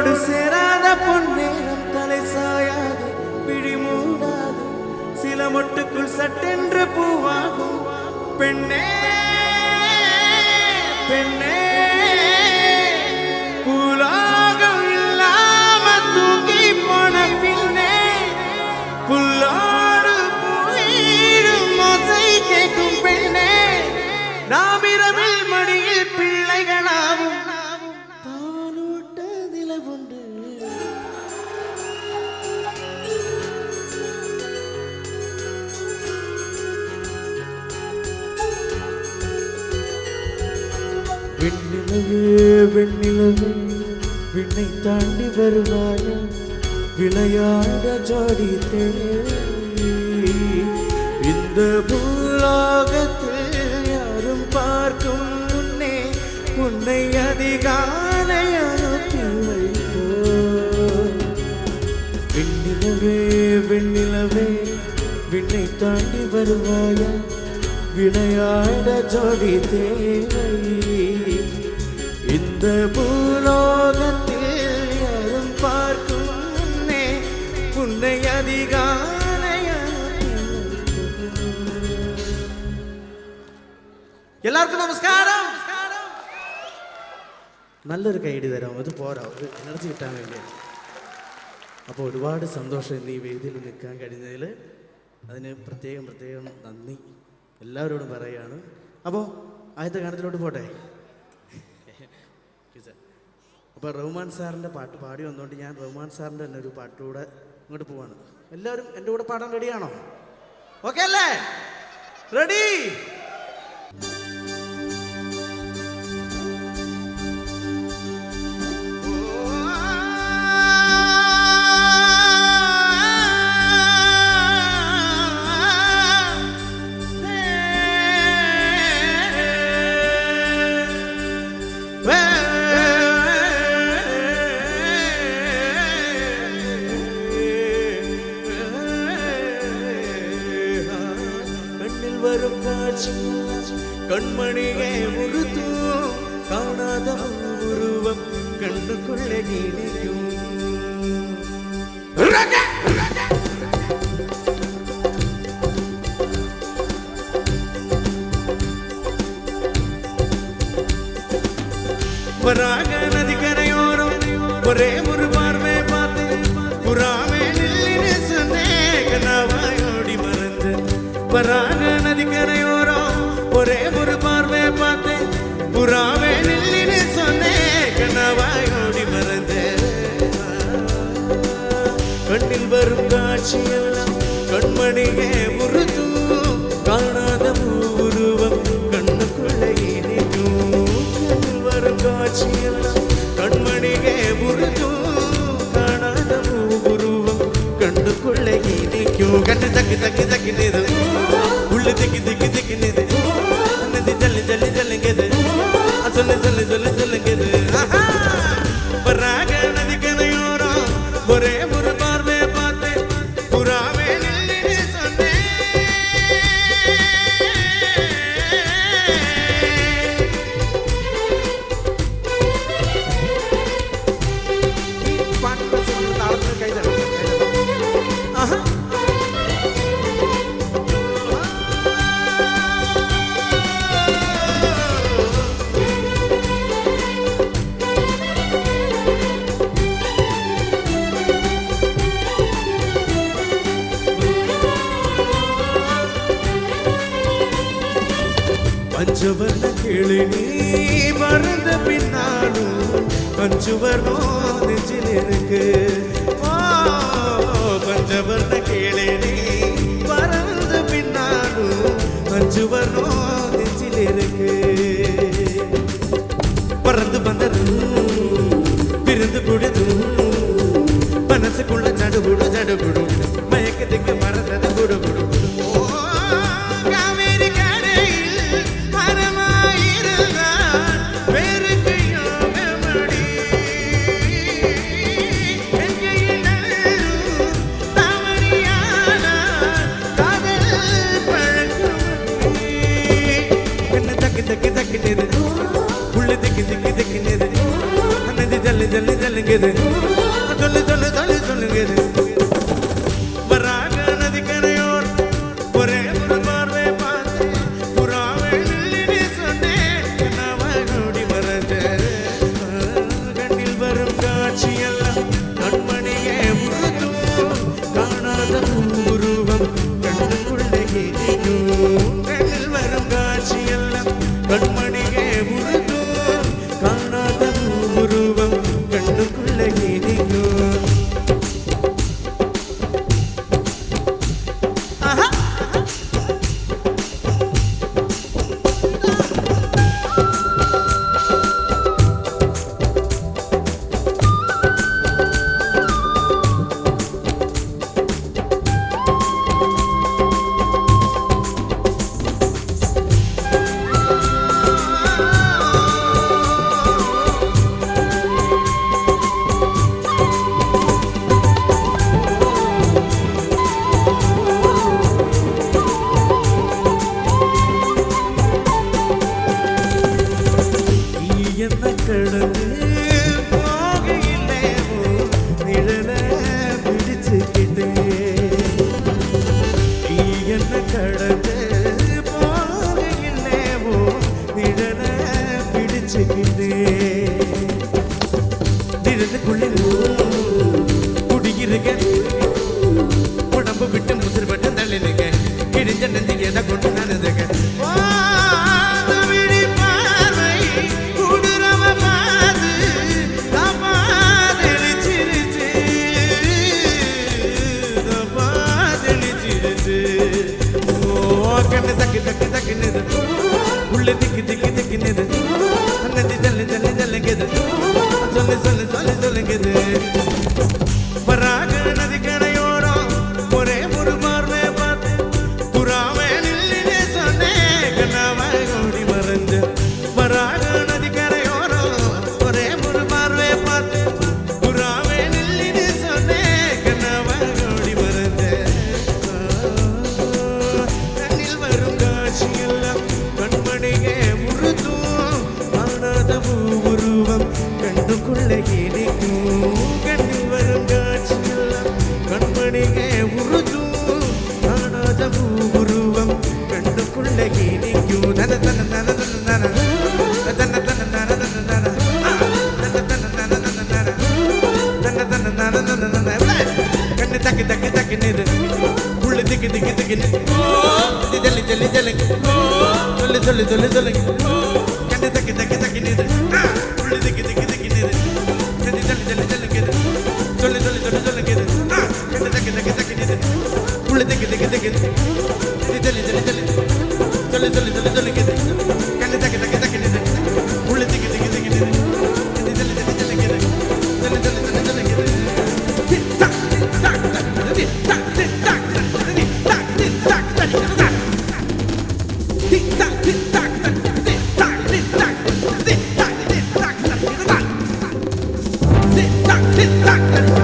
உன்னோடு சேராத பொன்னேரம் தலை சாயாது பிழி மூடாது சில மொட்டுக்குள் சட்டென்று பூவாகும் பெண்ணே பெண்ணே புலாகம் இல்லாம தூக்கி போன பின்னே புல்லோடு போயிடும் மோசை கேட்கும் பெண்ணே நாம் இரவில் மடியில் பிள்ளைகளாகும் பாலூட்டதில உண்டு வெண்ணிலவே வெண்ணிலவே விண்ணை தாண்டி வருவாய விளையாட ஜோடி தேடி இந்த பூலோகத்தில் யாரும் பார்க்கும் முன்னே உன்னை அதிகாலை அனுப்பி வைப்போ வெண்ணிலவே வெண்ணிலவே விண்ணை தாண்டி வருவாய விளையாட ஜோடி தேவை இந்த பூலோகத்தில் யாரும் பார்க்கும் முன்னே உன்னை அதிகாலை എല്ലാവർക്കും നമസ്കാരം. നല്ലൊരു കൈഡി തരാം, അത് പോരാ, ഒരു എനർജി കിട്ടാൻ വേണ്ടിയാണ്. അപ്പോൾ ഒരുപാട് സന്തോഷം ഇന്ന് ഈ വേദിയിൽ നിൽക്കാൻ കഴിഞ്ഞതിൽ. അതിന് പ്രത്യേകം നന്ദി എല്ലാവരോടും പറയുകയാണ്. അപ്പോൾ ആദ്യത്തെ ഗാനത്തിലോട്ട് പോട്ടെ. അപ്പോൾ റഹ്മാൻ സാറിൻ്റെ പാട്ട് പാടി വന്നുകൊണ്ട് ഞാൻ റഹ്മാൻ സാറിൻ്റെ തന്നെ ഒരു പാട്ടിലൂടെ ഇങ്ങോട്ട് പോവാണ്. എല്ലാവരും എൻ്റെ കൂടെ പാടാൻ റെഡിയാണോ? ഓക്കെ അല്ലേ? റെഡി? കൺമണിയെ മുറുത്തു കാണാത ഉരുവം കണ്ണുകൊള്ളെ ഗീണിക്കും പരാഗ നദിക്കരയോരം ഒരേ ഒരു പാർവേ പാത്ത് പുറാമേ നില്ലിനെ സുന്നേ കനവായോടി മറന്ന് പരാഗ നദിക്കരയോരം ഒരേ ഒരു പാർവേ പാത്ത് പുറാമേ നില്ലിനെ സുന്നേ കനവായോടി മറന്ന് കണ്ണിൽ വരും കാഴ്ചയെല്ലാം കൺമണിയെ മുറുത്തു കാണാത ഉരുവം കണ്ണുകൊള്ളെ ഇനിക്കും കണ്ണിൽ വരും കാഴ്ചയെല്ലാം കൺമണിയെ മുറുത്തു കാണാത ഉരുവം കണ്ണുകൊള്ളെ ഇനിക്കും കണ്ണ് തക്കി തക്കി തക്കിനത് ഉള്ളു തിക്കി തിക്കി തിക്കിനത് നദി ജല്ലി ജല്ലി ജല്ലിങ്കത് അസൊല്ലി സൊല്ലി സൊല്ലി സൊല്ലിങ്കത് പരാഗ നദി കരയോരം ഒരേ ഒരു പാർവേ പാത്ത് പുറാമേ നില്ലിനെ സുന്നേ പഞ്ചവർണ്ണ കിളിനീ പറന്ന പിന്നാലും പഞ്ചവർണ്ണോ നെഞ്ചിലിருக்கு പഞ്ചവർണ്ണ കിളിനീ പറന്ന പിന്നാലും പഞ്ചവർണ്ണോ നെഞ്ചിലിருக்கு പറந்து വന്നതും പിരിந்து കുടിതും മനസ്സുക്കുള്ള ചടുകുടു ചടുകുടു മയക്കത്തേക്ക് മറന്നത് കുടുകുടു ജല്ലി ജല്ലി ஜல்லுங்குது சொல்லு சொல்லு சொல்லு சொல்லுங்குது வராக நதி கரையோர் ஒரே ஒரு பார்வை பார்த்து புறாவை நில்லி சொன்னேன் நான் கூடி மறந்தேன் கண்ணில் வரும் காட்சியெல்லாம் கண்மணியே உருதும் காணாத உருவம் கண்ணுக்குள்ளே கேட்கும் கண்ணில் வரும் காட்சியெல்லாம் கண்மணியே உருதும் காணாத உருவம் கண்ணுக்குள்ளே கேட்கும் உடம்பு விட்டு முசிறு பட்டு தள்ளினுங்க கிழிஞ்ச நெஞ்சுக்கு எதை கொண்டு நடந்துங்க கண்ணு தக்கு தக்கு தக்குனது உள்ள திக்கு திக்கு திக்குனது நெஞ்சு ஜல்லு ஜல்லு ஜல்லுங்குது சொல்லு சொல்லு சொல்லு சொல்லுங்குது வராக நதி கரையோரம் ஒரே ஒரு பார்வை பார்த்து புறாவை நில்லினே சொன்னேன் கண்ணாவை ஓடி மறைஞ்சு வராக நதி கரையோரம் ஒரே ஒரு பார்வை பார்த்து புறாவை நில்லினே சொன்னேன் கண்ணாவை ஓடி மறைஞ்சு கண்ணில் வரும் காட்சியெல்லாம் கண்மணியே உருதும் காணாத உருவம் கண்ணுக்குள்ளே இனிக்கும் கண்ணில் வரும் காட்சியெல்லாம் கண்மணியே உருதும் காணாத உருவம் கண்ணுக்குள்ளே இனிக்கும் தன தன தன தன தன தன தன தன தன கண்ணு தக்கு தக்கு தக்கு நிறு உள்ள திக்கு திக்கு திக்கு ஜல்லி ஜல்லி ஜல்லுங்க சொல்லு சொல்லு சொல்லு சொல்லுங்க கண்ணு தக்கு தக்கு தக்கு நிறு உள்ள திக்கு திக்கு திக்கு நிறு ஜல்லி ஜல்லி ஜல்லி ஜல்லுங்க சொல்லு சொல்லு சொல்லு சொல்லுங்க கண்ணு தக்கு தக்கு தக்கு நிறு உள்ள திக்கு திக்கு திக்கு ஜல்லி ஜல்லி ஜல்லி சொல்லு சொல்லு சொல்லு சொல்லுங்க கண்ணு தக்கு தக்கு தக்கு நிறு உள்ள திக்கு திக்கு திக்கு நிறு ஜல்லி ஜல்லி ஜல்லி ஜல்லுங்க சொல்லு சொல்லு சொல்லு சொல்லுங்க Tick tock,